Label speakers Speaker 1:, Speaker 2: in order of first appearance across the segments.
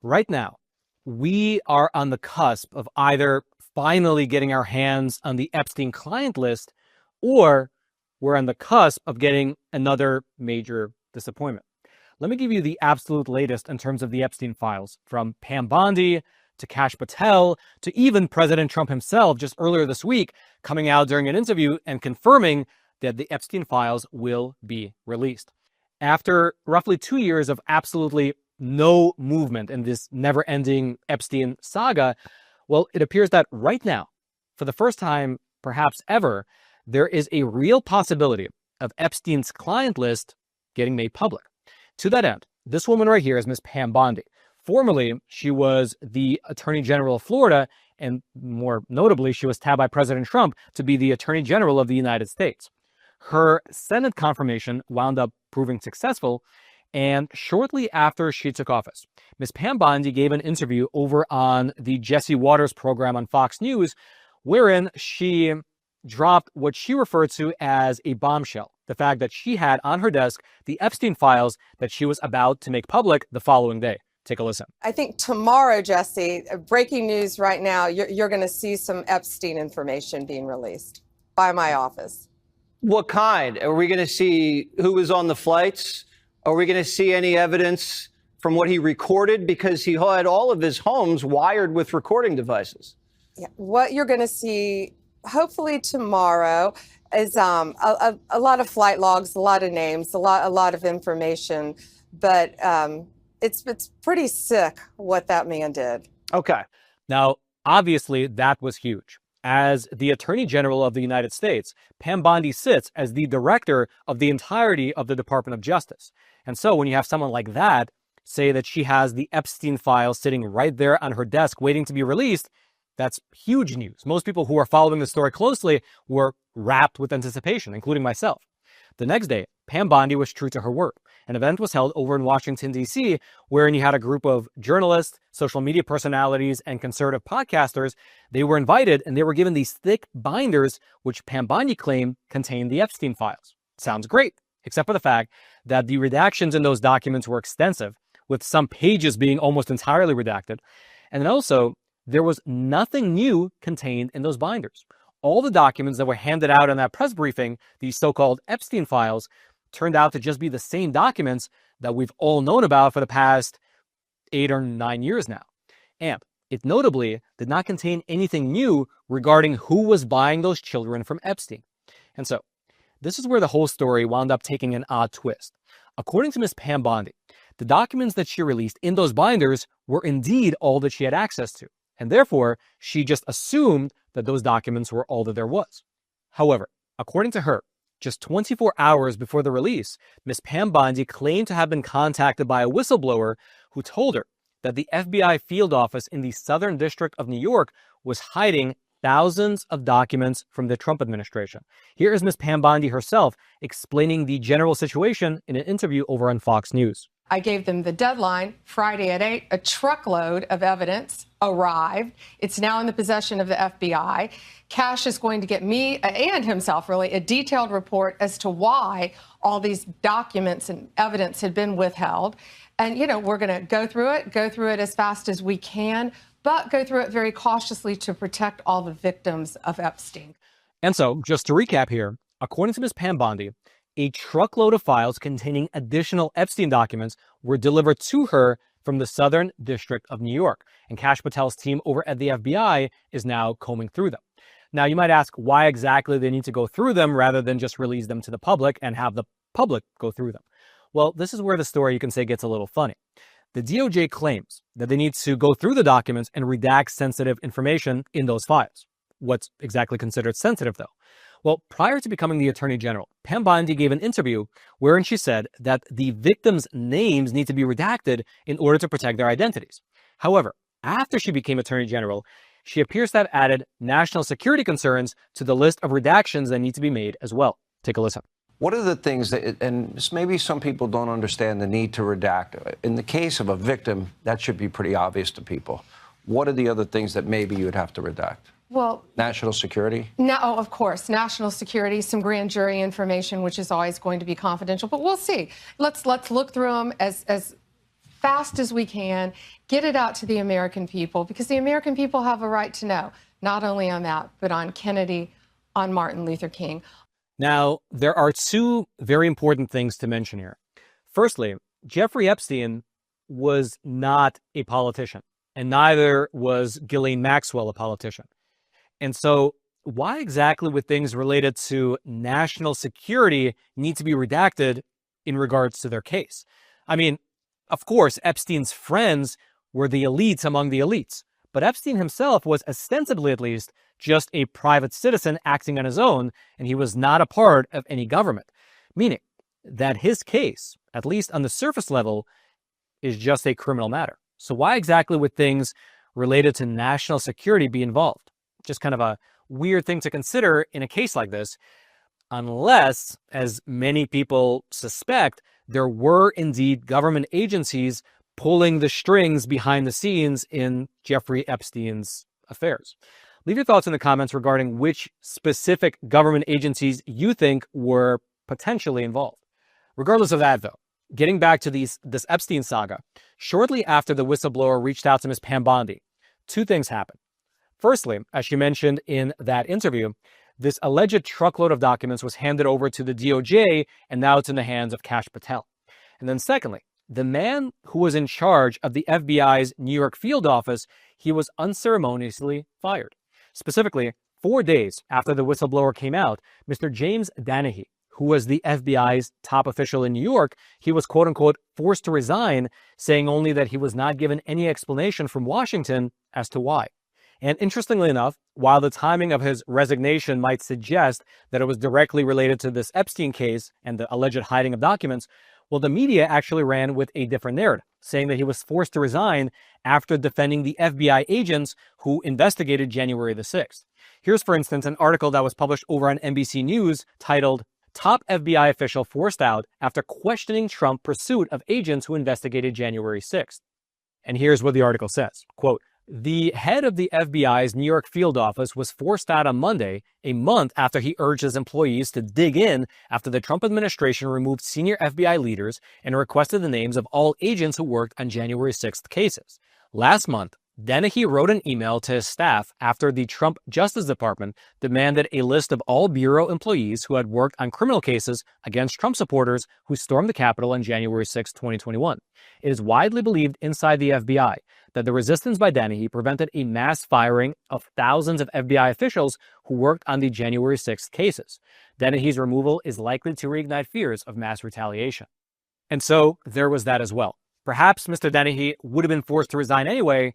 Speaker 1: right now, we are on the cusp of either finally getting our hands on the Epstein client list, or we're on the cusp of getting another major disappointment. Let me give you the absolute latest in terms of the Epstein files, from Pam Bondi to Patel to even President Trump himself just earlier this week coming out during an interview and confirming that the Epstein files will be released. After roughly 2 years of absolutely no movement in this never-ending Epstein saga, well, it appears that right now, for the first time perhaps ever, there is a real possibility of Epstein's client list getting made public. To that end, this woman right here is Ms. Pam Bondi. Formerly, she was the Attorney General of Florida, and more notably, she was tabbed by President Trump to be the Attorney General of the United States. Her Senate confirmation wound up proving successful, and shortly after she took office, Ms. Pam Bondi gave an interview over on the Jesse Waters program on Fox News, wherein she dropped what she referred to as a bombshell, the fact that she had on her desk the Epstein files that she was about to make public the following day. Take a listen.
Speaker 2: I think tomorrow, Jesse, breaking news right now, you're going to see some Epstein information being released by my office.
Speaker 3: What kind? Are we going to see who was on the flights? Are we going to see any evidence from what he recorded? Because he had all of his homes wired with recording devices.
Speaker 2: Yeah, what you're going to see, hopefully tomorrow, is a lot of flight logs, a lot of names, a lot of information, but it's pretty sick what that man did.
Speaker 1: Okay. Now, obviously, that was huge. As the Attorney General of the United States, Pam Bondi sits as the director of the entirety of the Department of Justice. And so when you have someone like that say that she has the Epstein files sitting right there on her desk waiting to be released, that's huge news. Most people who are following the story closely were wrapped with anticipation, including myself. The next day, Pam Bondi was true to her word. An event was held over in Washington, D.C., wherein you had a group of journalists, social media personalities, and conservative podcasters. They were invited, and they were given these thick binders, which Pam Bondi claimed contained the Epstein files. Sounds great, except for the fact that the redactions in those documents were extensive, with some pages being almost entirely redacted. And then also, there was nothing new contained in those binders. All the documents that were handed out in that press briefing, these so-called Epstein files, turned out to just be the same documents that we've all known about for the past 8 or 9 years now. And it notably did not contain anything new regarding who was buying those children from Epstein. And so, this is where the whole story wound up taking an odd twist. According to Ms. Pam Bondi, the documents that she released in those binders were indeed all that she had access to. And therefore, she just assumed that those documents were all that there was. However, according to her, just 24 hours before the release, Ms. Pam Bondi claimed to have been contacted by a whistleblower who told her that the FBI field office in the Southern District of New York was hiding thousands of documents from the Trump administration. Here is Ms. Pam Bondi herself explaining the general situation in an interview over on Fox News.
Speaker 2: I gave them the deadline, Friday at 8. A truckload of evidence arrived. It's now in the possession of the FBI. Cash is going to get me and himself, really, a detailed report as to why all these documents and evidence had been withheld. And, you know, we're going to go through it as fast as we can, but go through it very cautiously to protect all the victims of Epstein.
Speaker 1: And so, just to recap here, according to Ms. Pam Bondi, a truckload of files containing additional Epstein documents were delivered to her from the Southern District of New York, and Patel's team over at the FBI is now combing through them. Now, you might ask why exactly they need to go through them rather than just release them to the public and have the public go through them. Well, this is where the story, you can say, gets a little funny. The DOJ claims that they need to go through the documents and redact sensitive information in those files. What's exactly considered sensitive, though? Well, prior to becoming the Attorney General, Pam Bondi gave an interview wherein she said that the victims' names need to be redacted in order to protect their identities. However, after she became Attorney General, she appears to have added national security concerns to the list of redactions that need to be made as well. Take a listen.
Speaker 4: What are the things that, and maybe some people don't understand the need to redact. In the case of a victim, that should be pretty obvious to people. What are the other things that maybe you would have to redact?
Speaker 2: Well,
Speaker 4: national security?
Speaker 2: No, of course, national security, some grand jury information, which is always going to be confidential, but we'll see. Let's look through them as fast as we can, get it out to the American people, because the American people have a right to know, not only on that, but on Kennedy, on Martin Luther King.
Speaker 1: Now, there are two very important things to mention here. Firstly, Jeffrey Epstein was not a politician, and neither was Ghislaine Maxwell a politician. And so why exactly would things related to national security need to be redacted in regards to their case? I mean, of course, Epstein's friends were the elites among the elites, but Epstein himself was ostensibly, at least, just a private citizen acting on his own, and he was not a part of any government, meaning that his case, at least on the surface level, is just a criminal matter. So why exactly would things related to national security be involved? Just kind of a weird thing to consider in a case like this, unless, as many people suspect, there were indeed government agencies pulling the strings behind the scenes in Jeffrey Epstein's affairs. Leave your thoughts in the comments regarding which specific government agencies you think were potentially involved. Regardless of that, though, getting back to this Epstein saga, shortly after the whistleblower reached out to Ms. Pam Bondi, two things happened. Firstly, as she mentioned in that interview, this alleged truckload of documents was handed over to the DOJ, and now it's in the hands of Kash Patel. And then secondly, the man who was in charge of the FBI's New York field office, he was unceremoniously fired. Specifically, 4 days after the whistleblower came out, Mr. James Danahy, who was the FBI's top official in New York, he was quote-unquote forced to resign, saying only that he was not given any explanation from Washington as to why. And interestingly enough, while the timing of his resignation might suggest that it was directly related to this Epstein case and the alleged hiding of documents, well, the media actually ran with a different narrative, saying that he was forced to resign after defending the FBI agents who investigated January the 6th. Here's, for instance, an article that was published over on NBC News titled, "Top FBI Official Forced Out After Questioning Trump Pursuit of Agents Who Investigated January 6th. And here's what the article says, quote, "The head of the FBI's New York field office was forced out on Monday, a month after he urged his employees to dig in after the Trump administration removed senior FBI leaders and requested the names of all agents who worked on January 6th cases. Last month, Danahy wrote an email to his staff after the Trump Justice Department demanded a list of all bureau employees who had worked on criminal cases against Trump supporters who stormed the Capitol on January 6, 2021. It is widely believed inside the FBI that the resistance by Danahy prevented a mass firing of thousands of FBI officials who worked on the January 6th cases. Danahy's removal is likely to reignite fears of mass retaliation." And so there was that as well. Perhaps Mr. Danahy would have been forced to resign anyway,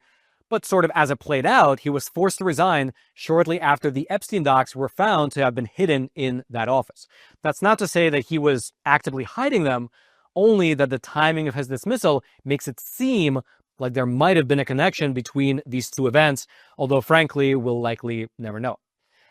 Speaker 1: but sort of as it played out, he was forced to resign shortly after the Epstein docs were found to have been hidden in that office. That's not to say that he was actively hiding them, only that the timing of his dismissal makes it seem like there might have been a connection between these two events, although frankly, we'll likely never know.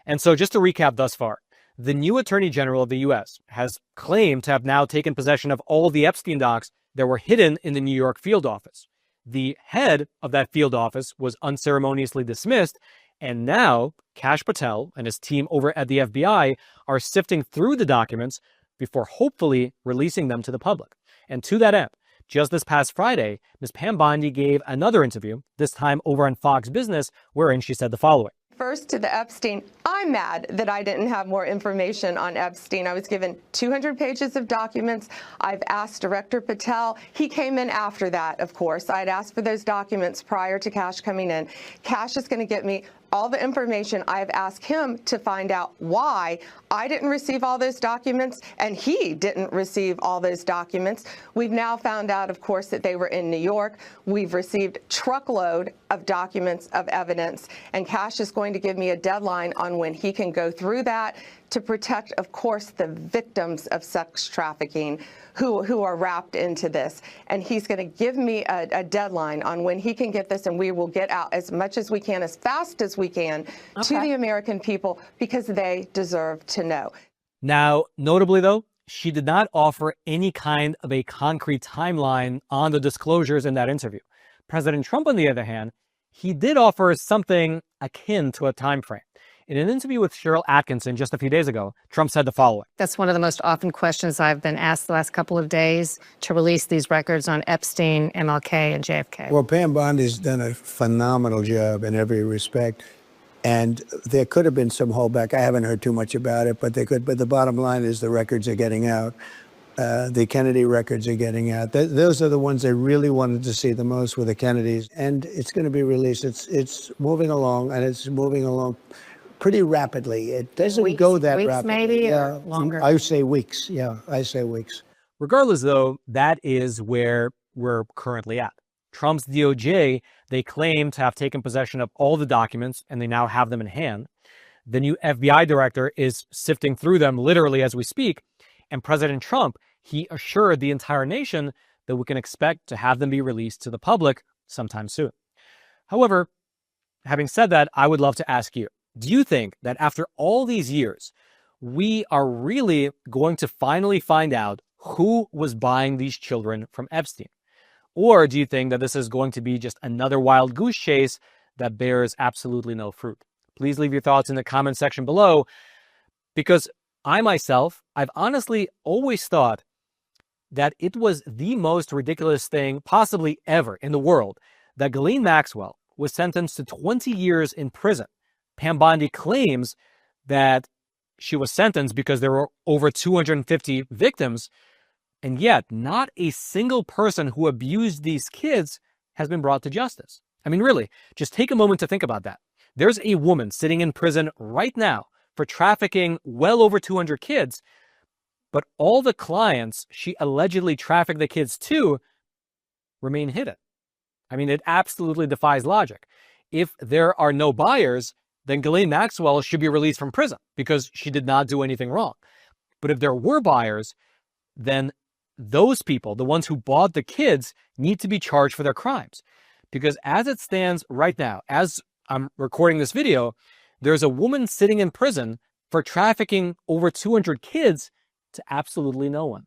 Speaker 1: And so just to recap thus far, the new Attorney General of the US has claimed to have now taken possession of all the Epstein docs that were hidden in the New York field office. The head of that field office was unceremoniously dismissed, and now Kash Patel and his team over at the FBI are sifting through the documents before hopefully releasing them to the public. And to that end, just this past Friday, Ms. Pam Bondi gave another interview, this time over on Fox Business, wherein she said the following.
Speaker 2: First, to the Epstein, I'm mad that I didn't have more information on Epstein. I was given 200 pages of documents. I've asked Director Patel. He came in after that, of course. I'd asked for those documents prior to Kash coming in. Kash is going to get me all the information. I've asked him to find out why I didn't receive all those documents and he didn't receive all those documents. We've now found out, of course, that they were in New York. We've received truckload of documents of evidence, and Kash is going to give me a deadline on when he can go through that to protect, of course, the victims of sex trafficking who are wrapped into this. And he's going to give me a deadline on when he can get this, and we will get out as much as we can, as fast as we can, to the American people, because they deserve to know.
Speaker 1: Now, notably though, she did not offer any kind of a concrete timeline on the disclosures in that interview. President Trump, on the other hand, he did offer something akin to a time frame. In an interview with Cheryl Atkinson just a few days ago, Trump said the following.
Speaker 5: That's one of the most often questions I've been asked the last couple of days, to release these records on Epstein, MLK, and JFK.
Speaker 6: Well, Pam Bondi's done a phenomenal job in every respect. And there could have been some holdback. I haven't heard too much about it, but they could. But the bottom line is the records are getting out. The Kennedy records are getting out. Those are the ones I really wanted to see the most, were the Kennedys. And it's going to be released. It's moving along, and it's moving along pretty rapidly. It doesn't go that
Speaker 5: weeks
Speaker 6: rapidly.
Speaker 5: Maybe, or longer?
Speaker 6: I say weeks. Yeah, I say weeks.
Speaker 1: Regardless, though, that is where we're currently at. Trump's DOJ, they claim to have taken possession of all the documents, and they now have them in hand. The new FBI director is sifting through them literally as we speak. And President Trump, he assured the entire nation that we can expect to have them be released to the public sometime soon. However, having said that, I would love to ask you, do you think that after all these years, we are really going to finally find out who was buying these children from Epstein? Or do you think that this is going to be just another wild goose chase that bears absolutely no fruit? Please leave your thoughts in the comment section below, because I myself, I've honestly always thought that it was the most ridiculous thing possibly ever in the world that Ghislaine Maxwell was sentenced to 20 years in prison. Pam Bondi claims that she was sentenced because there were over 250 victims, and yet not a single person who abused these kids has been brought to justice. I mean, really, just take a moment to think about that. There's a woman sitting in prison right now for trafficking well over 200 kids, but all the clients she allegedly trafficked the kids to remain hidden. I mean, it absolutely defies logic. If there are no buyers, then Ghislaine Maxwell should be released from prison because she did not do anything wrong. But if there were buyers, then those people, the ones who bought the kids, need to be charged for their crimes. Because as it stands right now, as I'm recording this video, there's a woman sitting in prison for trafficking over 200 kids to absolutely no one.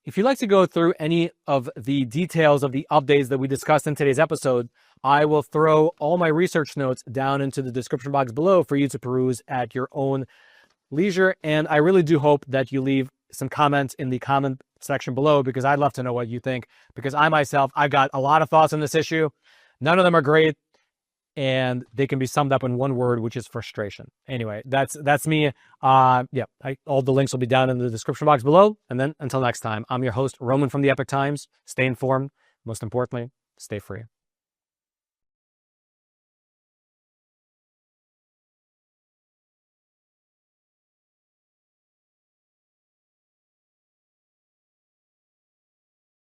Speaker 1: If you'd like to go through any of the details of the updates that we discussed in today's episode, I will throw all my research notes down into the description box below for you to peruse at your own leisure. And I really do hope that you leave some comments in the comment section below, because I'd love to know what you think, because I myself, I've got a lot of thoughts on this issue. None of them are great, and they can be summed up in one word, which is frustration. Anyway, that's me. All the links will be down in the description box below. And then until next time, I'm your host, Roman from the Epoch Times. Stay informed. Most importantly, stay free.